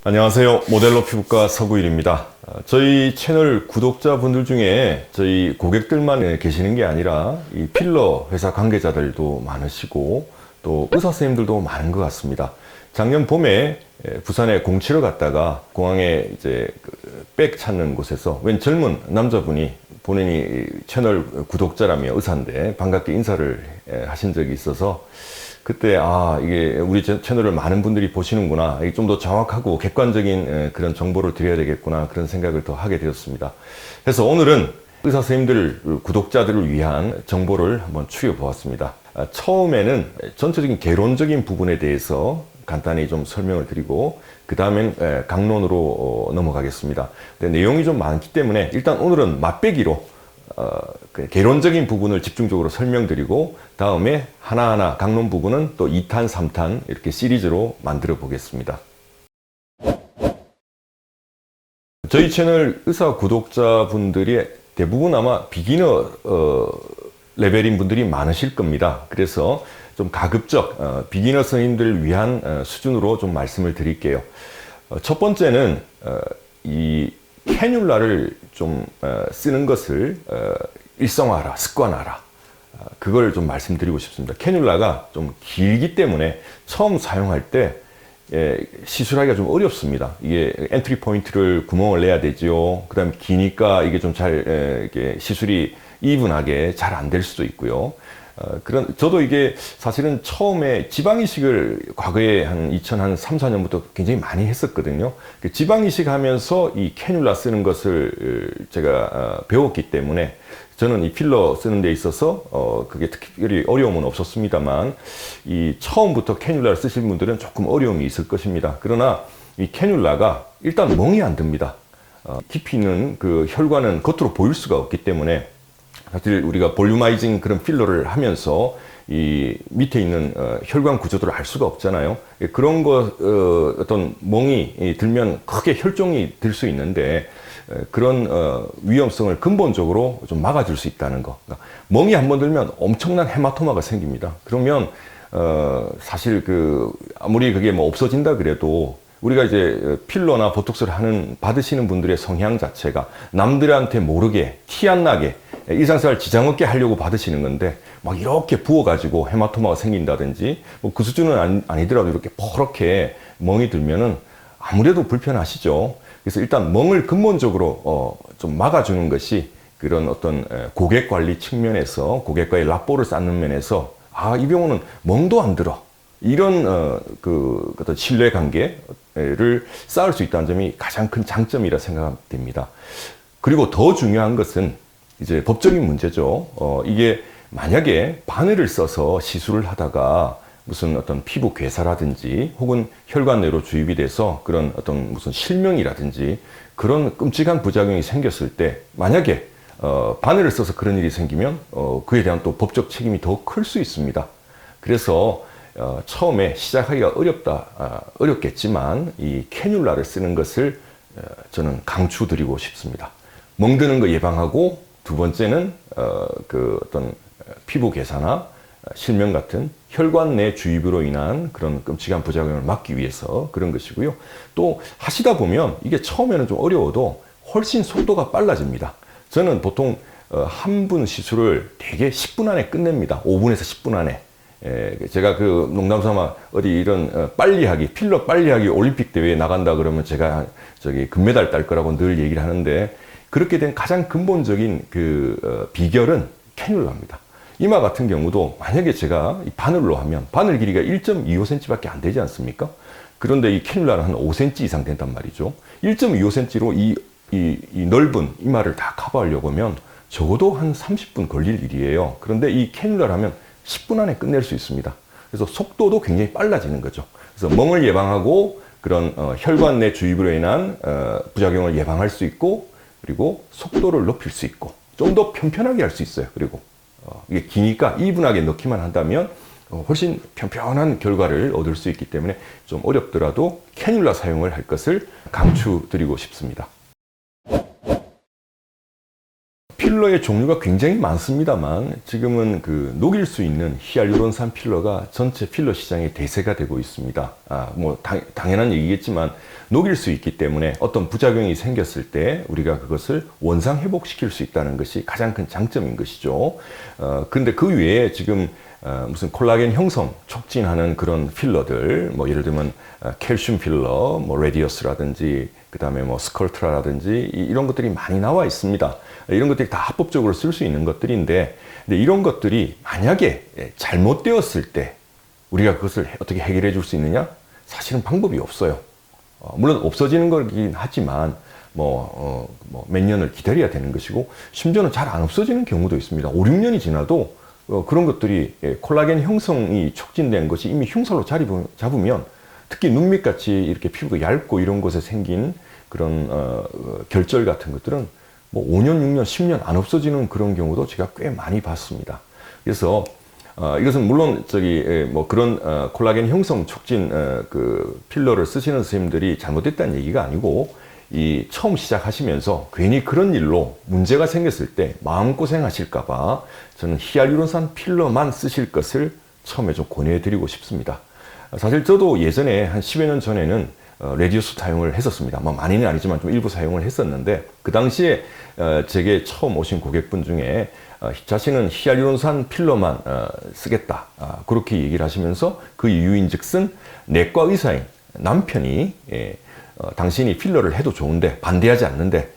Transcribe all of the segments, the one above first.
안녕하세요. 모델로 피부과 서구일입니다. 저희 채널 구독자분들 중에 저희 고객들만 계시는 게 아니라 이 필러 회사 관계자들도 많으시고 또 의사 선생님들도 많은 것 같습니다. 작년 봄에 부산에 공치러 갔다가 공항에 이제 백 찾는 곳에서 웬 젊은 남자분이 본인이 채널 구독자라며 의사인데 반갑게 인사를 하신 적이 있어서 그때 이게 우리 채널을 많은 분들이 보시는구나, 좀 더 정확하고 객관적인 그런 정보를 드려야 되겠구나, 그런 생각을 더 하게 되었습니다. 그래서 오늘은 의사 선생님들 구독자들을 위한 정보를 한번 추려 보았습니다. 처음에는 전체적인 개론적인 부분에 대해서 간단히 좀 설명을 드리고 그 다음엔 강론으로 넘어가겠습니다. 근데 내용이 좀 많기 때문에 일단 오늘은 맛배기로 개론적인 부분을 집중적으로 설명드리고 다음에 하나하나 강론 부분은 또 2탄, 3탄 이렇게 시리즈로 만들어 보겠습니다. 저희 채널 의사 구독자분들이 대부분 아마 비기너 레벨인 분들이 많으실 겁니다. 그래서 좀 가급적 비기너 선생님들을 위한 수준으로 좀 말씀을 드릴게요. 첫 번째는 이 캐뉼라를 좀 쓰는 것을 일상화하라, 습관화하라, 그걸 좀 말씀드리고 싶습니다. 캐뉼라가 좀 길기 때문에 처음 사용할 때 시술하기가 좀 어렵습니다. 이게 엔트리 포인트를 구멍을 내야 되죠. 그 다음에 기니까 이게 좀 잘 시술이 이분하게 잘 안 될 수도 있고요. 저도 이게 사실은 처음에 지방이식을 과거에 한 2003, 4년부터 굉장히 많이 했었거든요. 지방이식 하면서 이 캐뉼라 쓰는 것을 제가 배웠기 때문에 저는 이 필러 쓰는 데 있어서 그게 특별히 어려움은 없었습니다만 이 처음부터 캐뉼라를 쓰실 분들은 조금 어려움이 있을 것입니다. 그러나 이 캐뉼라가 일단 멍이 안 듭니다. 깊이 있는 그 혈관은 겉으로 보일 수가 없기 때문에 사실 우리가 볼루마이징 그런 필러를 하면서 이 밑에 있는 혈관 구조들을 알 수가 없잖아요. 그런 어떤 멍이 들면 크게 혈종이 들 수 있는데 그런 위험성을 근본적으로 좀 막아줄 수 있다는 거. 그러니까 멍이 한번 들면 엄청난 헤마토마가 생깁니다. 그러면 사실 아무리 그게 뭐 없어진다 그래도 우리가 이제 필러나 보톡스를 받으시는 분들의 성향 자체가 남들한테 모르게 티 안 나게 일상생활 지장 없게 하려고 받으시는 건데 막 이렇게 부어가지고 헤마토마가 생긴다든지 뭐 그 수준은 아니더라도 이렇게 퍼렇게 멍이 들면은 아무래도 불편하시죠. 그래서 일단 멍을 근본적으로 좀 막아주는 것이 그런 어떤 고객 관리 측면에서 고객과의 라포를 쌓는 면에서 이 병원은 멍도 안 들어, 이런 어떤 신뢰 관계를 쌓을 수 있다는 점이 가장 큰 장점이라 생각됩니다. 그리고 더 중요한 것은 이제 법적인 문제죠. 이게 만약에 바늘을 써서 시술을 하다가 무슨 어떤 피부 괴사라든지 혹은 혈관 내로 주입이 돼서 그런 어떤 무슨 실명이라든지 그런 끔찍한 부작용이 생겼을 때 만약에 바늘을 써서 그런 일이 생기면 그에 대한 또 법적 책임이 더 클 수 있습니다. 그래서 처음에 시작하기가 어렵겠지만 이 캐뉼라를 쓰는 것을 저는 강추드리고 싶습니다. 멍드는 거 예방하고 두 번째는 어떤 피부 괴사나 실명 같은 혈관 내 주입으로 인한 그런 끔찍한 부작용을 막기 위해서 그런 것이고요. 또 하시다 보면 이게 처음에는 좀 어려워도 훨씬 속도가 빨라집니다. 저는 보통 한 분 시술을 대개 10분 안에 끝냅니다. 5분에서 10분 안에. 제가 농담삼아 어디 이런 필러 빨리하기 올림픽 대회에 나간다 그러면 제가 금메달 딸 거라고 늘 얘기를 하는데 그렇게 된 가장 근본적인 비결은 캐뉼라입니다. 이마 같은 경우도 만약에 제가 바늘로 하면 바늘 길이가 1.25cm 밖에 안 되지 않습니까? 그런데 이 캐뉼라는 한 5cm 이상 된단 말이죠. 1.25cm로 이 넓은 이마를 다 커버하려고 하면 적어도 한 30분 걸릴 일이에요. 그런데 이 캐뉼라를 하면 10분 안에 끝낼 수 있습니다. 그래서 속도도 굉장히 빨라지는 거죠. 그래서 멍을 예방하고 그런 혈관 내 주입으로 인한 부작용을 예방할 수 있고 그리고 속도를 높일 수 있고 좀 더 편편하게 할 수 있어요. 그리고 이게 기니까 이분하게 넣기만 한다면 훨씬 편편한 결과를 얻을 수 있기 때문에 좀 어렵더라도 캐뉼라 사용을 할 것을 강추드리고 싶습니다. 필러의 종류가 굉장히 많습니다만 지금은 녹일 수 있는 히알루론산 필러가 전체 필러 시장의 대세가 되고 있습니다. 당연한 얘기겠지만 녹일 수 있기 때문에 어떤 부작용이 생겼을 때 우리가 그것을 원상 회복시킬 수 있다는 것이 가장 큰 장점인 것이죠. 근데 그 외에 지금 무슨 콜라겐 형성 촉진하는 그런 필러들, 뭐 예를 들면 캘슘 필러, 뭐 레디어스라든지 그다음에 뭐 스컬트라라든지 이런 것들이 많이 나와 있습니다. 이런 것들이 다 합법적으로 쓸 수 있는 것들인데, 근데 이런 것들이 만약에 잘못되었을 때 우리가 그것을 어떻게 해결해 줄 수 있느냐? 사실은 방법이 없어요. 물론 없어지는 거긴 하지만 몇 년을 기다려야 되는 것이고, 심지어는 잘 안 없어지는 경우도 있습니다. 5, 6년이 지나도 그런 것들이 콜라겐 형성이 촉진된 것이 이미 흉살로 자리 잡으면, 특히 눈 밑같이 이렇게 피부가 얇고 이런 곳에 생긴 그런 결절 같은 것들은 뭐 5년, 6년, 10년 안 없어지는 그런 경우도 제가 꽤 많이 봤습니다. 그래서 이것은 물론 그런 콜라겐 형성 촉진 그 필러를 쓰시는 선생님들이 잘못됐다는 얘기가 아니고, 이 처음 시작하시면서 괜히 그런 일로 문제가 생겼을 때 마음고생 하실까봐 저는 히알루론산 필러만 쓰실 것을 처음에 좀 권해드리고 싶습니다. 사실 저도 예전에 한 10여 년 전에는 레디오스 사용을 했었습니다. 뭐 많이는 아니지만 좀 일부 사용을 했었는데, 그 당시에 제게 처음 오신 고객분 중에 자신은 히알루론산 필러만 쓰겠다, 그렇게 얘기를 하시면서 그 이유인즉슨 내과 의사인 남편이 당신이 필러를 해도 좋은데 반대하지 않는데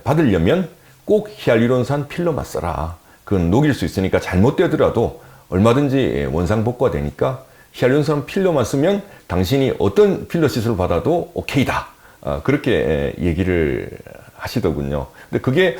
받으려면 꼭 히알루론산 필러만 써라. 그건 녹일 수 있으니까 잘못되더라도 얼마든지 원상복구가 되니까 히알루론산 필러만 쓰면 당신이 어떤 필러 시술을 받아도 오케이다. 그렇게 얘기를 하시더군요. 근데 그게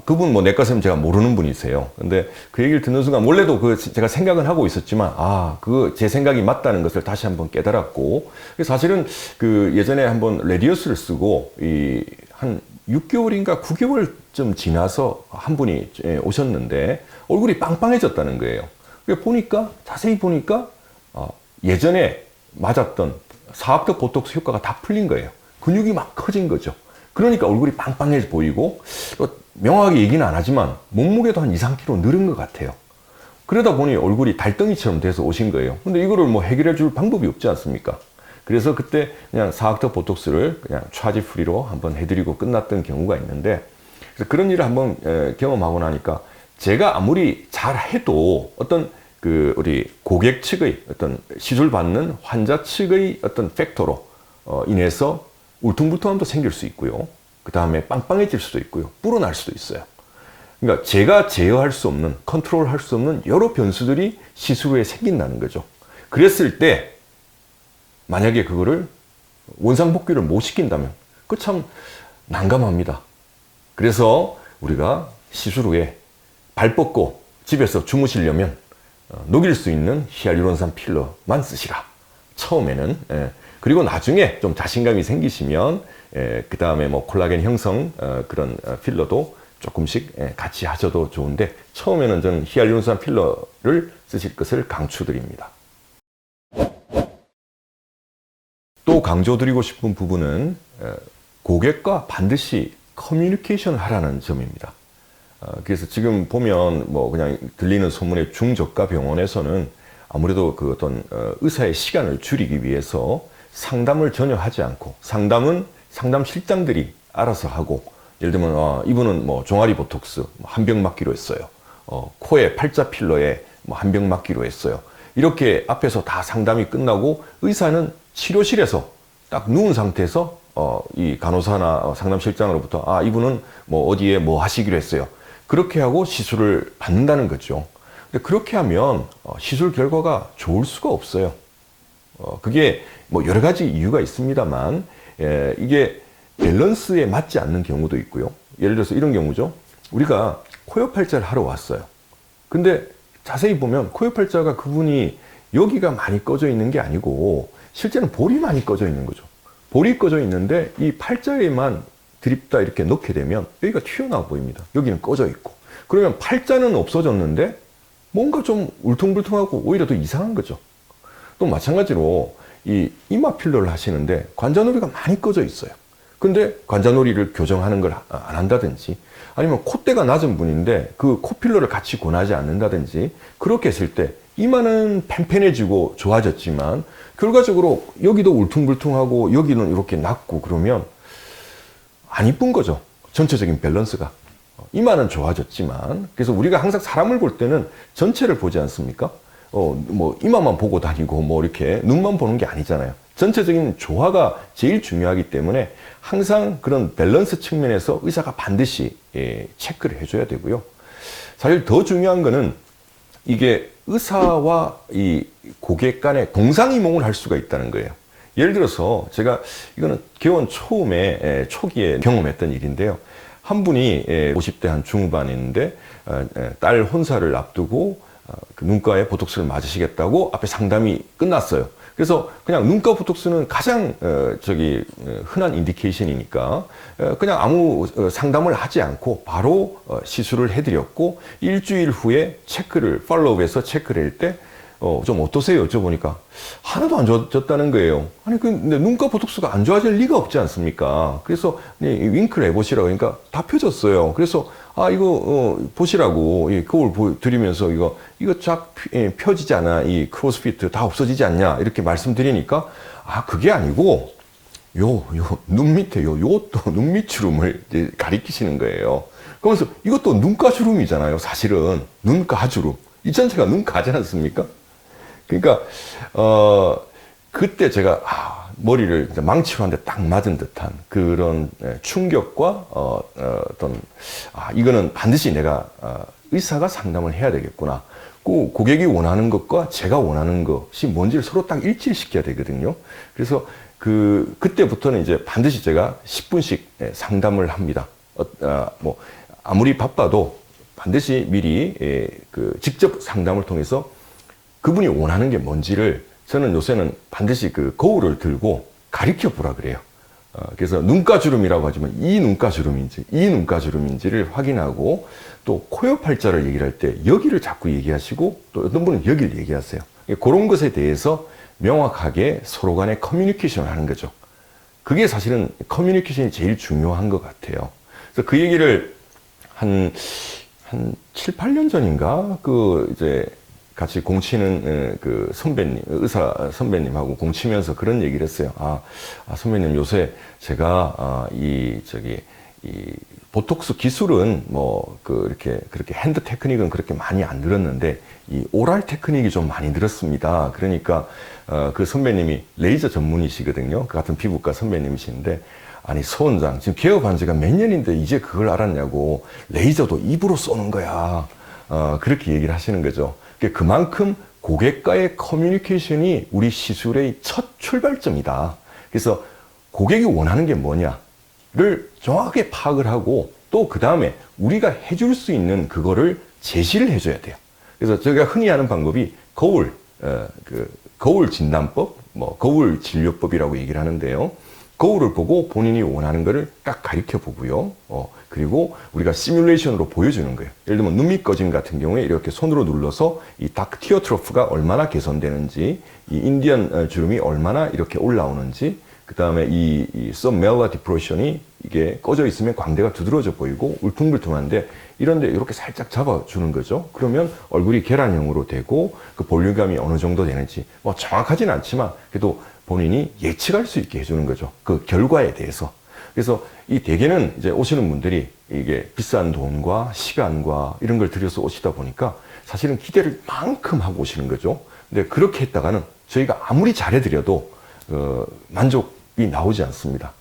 그분 뭐 내과 선생님 제가 모르는 분이세요. 근데 그 얘기를 듣는 순간 원래도 제가 생각은 하고 있었지만 제 생각이 맞다는 것을 다시 한번 깨달았고, 사실은 그 예전에 한번 레디어스를 쓰고 한 6개월인가 9개월쯤 지나서 한 분이 오셨는데 얼굴이 빵빵해졌다는 거예요. 자세히 보니까 예전에 맞았던 사압덕 보톡스 효과가 다 풀린 거예요. 근육이 막 커진 거죠. 그러니까 얼굴이 빵빵해 보이고, 명확하게 얘기는 안 하지만 몸무게도 한 2, 3kg 늘은 것 같아요. 그러다 보니 얼굴이 달덩이처럼 돼서 오신 거예요. 근데 이거를 뭐 해결해 줄 방법이 없지 않습니까? 그래서 그때 그냥 사각턱 보톡스를 그냥 차지 프리로 한번 해드리고 끝났던 경우가 있는데, 그래서 그런 일을 한번 경험하고 나니까 제가 아무리 잘해도 어떤 우리 고객 측의 어떤 시술 받는 환자 측의 어떤 팩터로 인해서 울퉁불퉁함도 생길 수 있고요. 그 다음에 빵빵해질 수도 있고요. 불어날 수도 있어요. 그러니까 제가 제어할 수 없는, 컨트롤할 수 없는 여러 변수들이 시술 후에 생긴다는 거죠. 그랬을 때 만약에 그거를 원상복귀를 못 시킨다면 그 참 난감합니다. 그래서 우리가 시술 후에 발 뻗고 집에서 주무시려면 녹일 수 있는 히알루론산 필러만 쓰시라. 처음에는. 그리고 나중에 좀 자신감이 생기시면 그 다음에 뭐 콜라겐 형성 그런 필러도 조금씩 같이 하셔도 좋은데, 처음에는 저는 히알루론산 필러를 쓰실 것을 강추드립니다. 또 강조드리고 싶은 부분은 고객과 반드시 커뮤니케이션을 하라는 점입니다. 그래서 지금 보면 뭐 그냥 들리는 소문의 중저가 병원에서는 아무래도 그 어떤 의사의 시간을 줄이기 위해서 상담을 전혀 하지 않고, 상담은 상담 실장들이 알아서 하고, 예를 들면 이분은 뭐 종아리 보톡스 한 병 맞기로 했어요. 코에 팔자 필러에 뭐 한 병 맞기로 했어요. 이렇게 앞에서 다 상담이 끝나고 의사는 치료실에서 딱 누운 상태에서 이 간호사나 상담실장으로부터 이분은 뭐 어디에 뭐 하시기로 했어요. 그렇게 하고 시술을 받는다는 거죠. 근데 그렇게 하면 시술 결과가 좋을 수가 없어요. 그게 뭐 여러 가지 이유가 있습니다만, 이게 밸런스에 맞지 않는 경우도 있고요. 예를 들어서 이런 경우죠. 우리가 코요팔자를 하러 왔어요. 근데 자세히 보면 코요팔자가 그분이 여기가 많이 꺼져 있는 게 아니고 실제는 볼이 많이 꺼져 있는 거죠. 볼이 꺼져 있는데 이 팔자에만 드립다 이렇게 넣게 되면 여기가 튀어나와 보입니다. 여기는 꺼져 있고. 그러면 팔자는 없어졌는데 뭔가 좀 울퉁불퉁하고 오히려 더 이상한 거죠. 또 마찬가지로 이 이마 필러를 하시는데 관자놀이가 많이 꺼져 있어요. 근데 관자놀이를 교정하는 걸 안 한다든지, 아니면 콧대가 낮은 분인데 그 코필러를 같이 권하지 않는다든지, 그렇게 했을 때 이마는 팽팽해지고 좋아졌지만 결과적으로 여기도 울퉁불퉁하고 여기는 이렇게 낮고 그러면 안 이쁜 거죠. 전체적인 밸런스가. 이마는 좋아졌지만, 그래서 우리가 항상 사람을 볼 때는 전체를 보지 않습니까? 뭐 이마만 보고 다니고 뭐 이렇게 눈만 보는 게 아니잖아요. 전체적인 조화가 제일 중요하기 때문에 항상 그런 밸런스 측면에서 의사가 반드시 체크를 해줘야 되고요. 사실 더 중요한 거는 이게 의사와 이 고객 간에 동상이몽을 할 수가 있다는 거예요. 예를 들어서 제가 이거는 개원 초기에 경험했던 일인데요. 한 분이 50대 한 중반인데 딸 혼사를 앞두고 그 눈가에 보톡스를 맞으시겠다고 앞에 상담이 끝났어요. 그래서 그냥 눈가 보톡스는 가장 흔한 인디케이션이니까 그냥 아무 상담을 하지 않고 바로 시술을 해드렸고 일주일 후에 팔로우업에서 체크를 할 때 좀 어떠세요? 여쭤보니까 하나도 안 좋아졌다는 거예요. 아니 근데 눈가 보톡스가 안 좋아질 리가 없지 않습니까? 그래서 윙크를 해보시라고 그러니까 다 펴졌어요. 그래서 이거 보시라고 거울 보여드리면서 이거 쫙 펴지지 않아? 이 크로스피트 다 없어지지 않냐? 이렇게 말씀드리니까 그게 아니고 요 눈 밑에 요것도 눈 밑주름을 이제 가리키시는 거예요. 그러면서 이것도 눈가주름이잖아요. 사실은 눈가주름. 이 전체가 눈가지 않습니까? 그러니까 그때 제가 머리를 망치로 한 대 딱 맞은 듯한 그런 충격과 이거는 반드시 내가 의사가 상담을 해야 되겠구나. 그 고객이 원하는 것과 제가 원하는 것이 뭔지를 서로 딱 일치시켜야 되거든요. 그래서 그때부터는 이제 반드시 제가 10분씩 상담을 합니다. 뭐 아무리 바빠도 반드시 미리 직접 상담을 통해서 그분이 원하는 게 뭔지를 저는 요새는 반드시 그 거울을 들고 가리켜 보라 그래요. 그래서 눈가주름이라고 하지만 이 눈가주름인지를 확인하고 또 코옆 팔자를 얘기를 할 때 여기를 자꾸 얘기하시고 또 어떤 분은 여기를 얘기하세요. 그런 것에 대해서 명확하게 서로 간에 커뮤니케이션을 하는 거죠. 그게 사실은 커뮤니케이션이 제일 중요한 것 같아요. 그래서 그 얘기를 한 7, 8년 전인가 이제 같이 공치는 그 선배님, 의사 선배님하고 공치면서 그런 얘기를 했어요. 선배님 요새 제가 이 보톡스 기술은 그렇게 핸드 테크닉은 그렇게 많이 안 늘었는데 이 오랄 테크닉이 좀 많이 늘었습니다. 그러니까 그 선배님이 레이저 전문이시거든요. 그 같은 피부과 선배님이시는데 아니 서 원장 지금 개업한 지가 몇 년인데 이제 그걸 알았냐고. 레이저도 입으로 쏘는 거야. 그렇게 얘기를 하시는 거죠. 그만큼 고객과의 커뮤니케이션이 우리 시술의 첫 출발점이다. 그래서 고객이 원하는 게 뭐냐를 정확하게 파악을 하고 또 그 다음에 우리가 해줄 수 있는 그거를 제시를 해줘야 돼요. 그래서 저희가 흔히 하는 방법이 거울 진단법, 거울 진료법이라고 얘기를 하는데요. 거울을 보고 본인이 원하는 거를 딱 가리켜 보고요. 그리고 우리가 시뮬레이션으로 보여주는 거예요. 예를 들면 눈밑 꺼짐 같은 경우에 이렇게 손으로 눌러서 이 다크 티어트로프가 얼마나 개선되는지, 이 인디언 주름이 얼마나 이렇게 올라오는지, 그 다음에 이 submalar depression이 이게 꺼져 있으면 광대가 두드러져 보이고 울퉁불퉁한데 이런데 이렇게 살짝 잡아주는 거죠. 그러면 얼굴이 계란형으로 되고 그 볼륨감이 어느 정도 되는지 정확하진 않지만 그래도 본인이 예측할 수 있게 해주는 거죠. 그 결과에 대해서. 그래서 이 대개는 이제 오시는 분들이 이게 비싼 돈과 시간과 이런 걸 들여서 오시다 보니까 사실은 기대를 만큼 하고 오시는 거죠. 근데 그렇게 했다가는 저희가 아무리 잘해드려도 만족이 나오지 않습니다.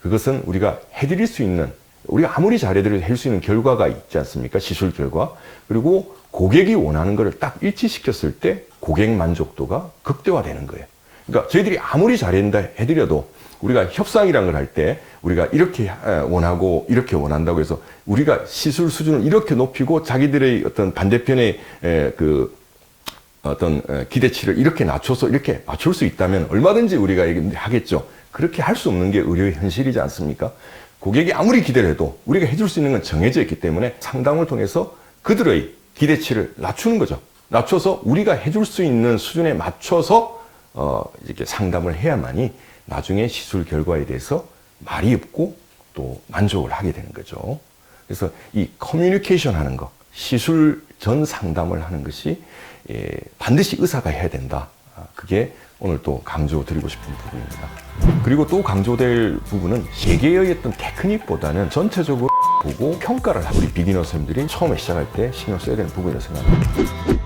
그것은 우리가 해드릴 수 있는, 우리가 아무리 잘해드려도 할 수 있는 결과가 있지 않습니까? 시술 결과. 그리고 고객이 원하는 것을 딱 일치시켰을 때 고객 만족도가 극대화되는 거예요. 그러니까 저희들이 아무리 잘한다 해드려도 우리가 협상이라는 걸 할 때 우리가 이렇게 원하고 이렇게 원한다고 해서 우리가 시술 수준을 이렇게 높이고 자기들의 어떤 반대편의 어떤 기대치를 이렇게 낮춰서 이렇게 맞출 수 있다면 얼마든지 우리가 하겠죠. 그렇게 할 수 없는 게 의료의 현실이지 않습니까? 고객이 아무리 기대를 해도 우리가 해줄 수 있는 건 정해져 있기 때문에 상담을 통해서 그들의 기대치를 낮추는 거죠. 낮춰서 우리가 해줄 수 있는 수준에 맞춰서 이렇게 상담을 해야만이 나중에 시술 결과에 대해서 말이 없고 또 만족을 하게 되는 거죠. 그래서 이 커뮤니케이션 하는 거, 시술 전 상담을 하는 것이 반드시 의사가 해야 된다. 그게 오늘 또 강조드리고 싶은 부분입니다. 그리고 또 강조될 부분은 개개의 어떤 테크닉보다는 전체적으로 보고 평가를 하고 우리 비기너 선생님들이 처음에 시작할 때 신경 써야 되는 부분이라고 생각합니다.